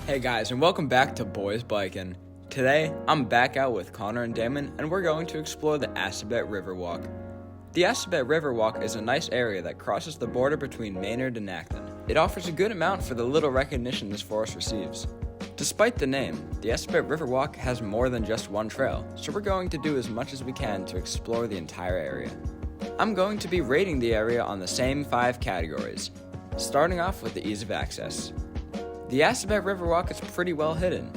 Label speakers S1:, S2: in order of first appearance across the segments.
S1: Hey guys, and welcome back to Boys Bikin. Today, I'm back out with Connor and Damon, and we're going to explore the Assabet River Walk. The Assabet River Walk is a nice area that crosses the border between Maynard and Acton. It offers a good amount for the little recognition this forest receives. Despite the name, the Assabet River Walk has more than just one trail, so we're going to do as much as we can to explore the entire area. I'm going to be rating the area on the same 5 categories, starting off with the ease of access. The Assabet River Walk is pretty well hidden.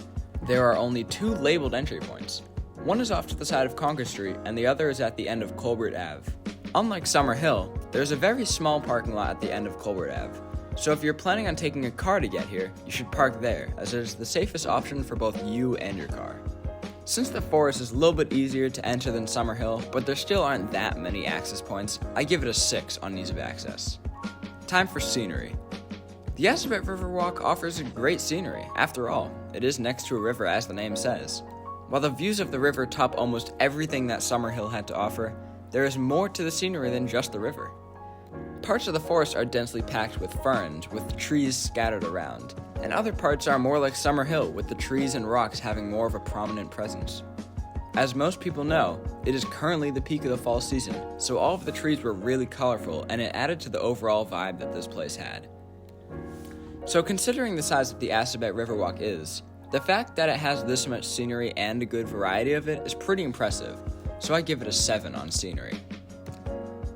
S1: There are only 2 labeled entry points. One is off to the side of Concord Street, and the other is at the end of Colbert Ave. Unlike Summer Hill, there's a very small parking lot at the end of Colbert Ave. So if you're planning on taking a car to get here, you should park there, as it is the safest option for both you and your car. Since the forest is a little bit easier to enter than Summer Hill, but there still aren't that many access points, I give it a 6 on ease of access. Time for scenery. The Assabet River Walk offers a great scenery. After all, it is next to a river as the name says. While the views of the river top almost everything that Summer Hill had to offer, there is more to the scenery than just the river. Parts of the forest are densely packed with ferns, with trees scattered around, and other parts are more like Summer Hill, with the trees and rocks having more of a prominent presence. As most people know, it is currently the peak of the fall season, so all of the trees were really colorful, and it added to the overall vibe that this place had. So considering the size that the Assabet River Walk is, the fact that it has this much scenery and a good variety of it is pretty impressive, so I give it a 7 on scenery.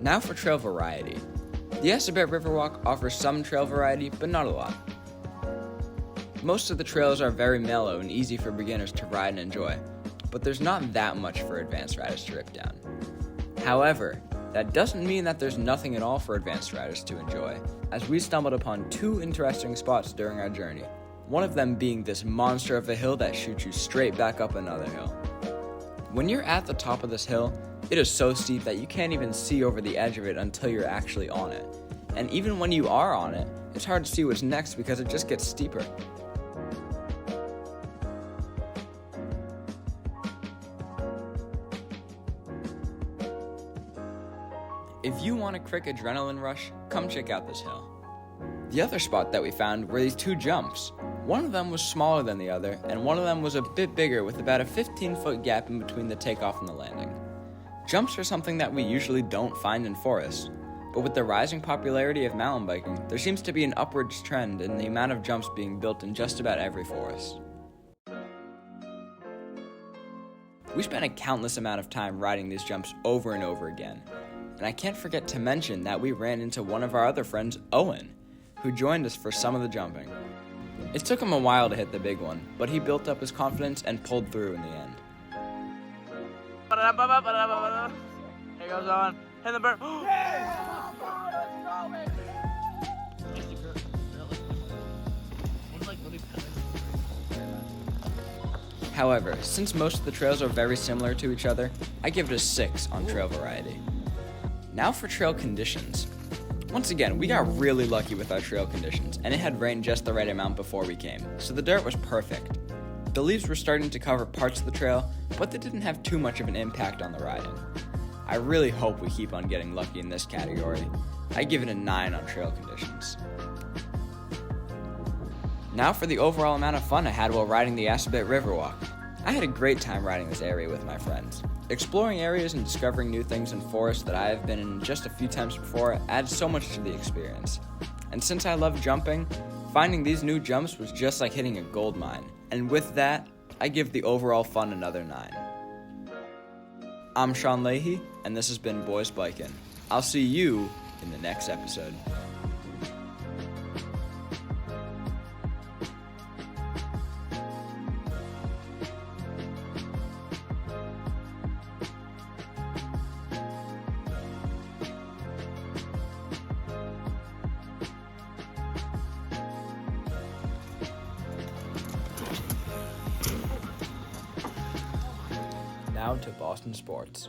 S1: Now for trail variety. The Assabet River Walk offers some trail variety, but not a lot. Most of the trails are very mellow and easy for beginners to ride and enjoy, but there's not that much for advanced riders to rip down. However, that doesn't mean that there's nothing at all for advanced riders to enjoy, as we stumbled upon 2 interesting spots during our journey, one of them being this monster of a hill that shoots you straight back up another hill. When you're at the top of this hill, it is so steep that you can't even see over the edge of it until you're actually on it. And even when you are on it, it's hard to see what's next because it just gets steeper. If you want a quick adrenaline rush, come check out this hill. The other spot that we found were these 2 jumps. One of them was smaller than the other, and one of them was a bit bigger with about a 15-foot gap in between the takeoff and the landing. Jumps are something that we usually don't find in forests, but with the rising popularity of mountain biking, there seems to be an upwards trend in the amount of jumps being built in just about every forest. We spent a countless amount of time riding these jumps over and over again. And I can't forget to mention that we ran into one of our other friends, Owen, who joined us for some of the jumping. It took him a while to hit the big one, but he built up his confidence and pulled through in the end.
S2: Here goes Owen. Hit the bird.
S1: However, since most of the trails are very similar to each other, I give it a 6 on trail variety. Now for trail conditions. Once again, we got really lucky with our trail conditions, and it had rained just the right amount before we came, so the dirt was perfect. The leaves were starting to cover parts of the trail, but they didn't have too much of an impact on the riding. I really hope we keep on getting lucky in this category. I give it a 9 on trail conditions. Now for the overall amount of fun I had while riding the Assabet River Walk. I had a great time riding this area with my friends. Exploring areas and discovering new things in forests that I have been in just a few times before adds so much to the experience. And since I love jumping, finding these new jumps was just like hitting a gold mine. And with that, I give the overall fun another 9. I'm Sean Leahy, and this has been Boys Bikin'. I'll see you in the next episode. Now to Boston sports.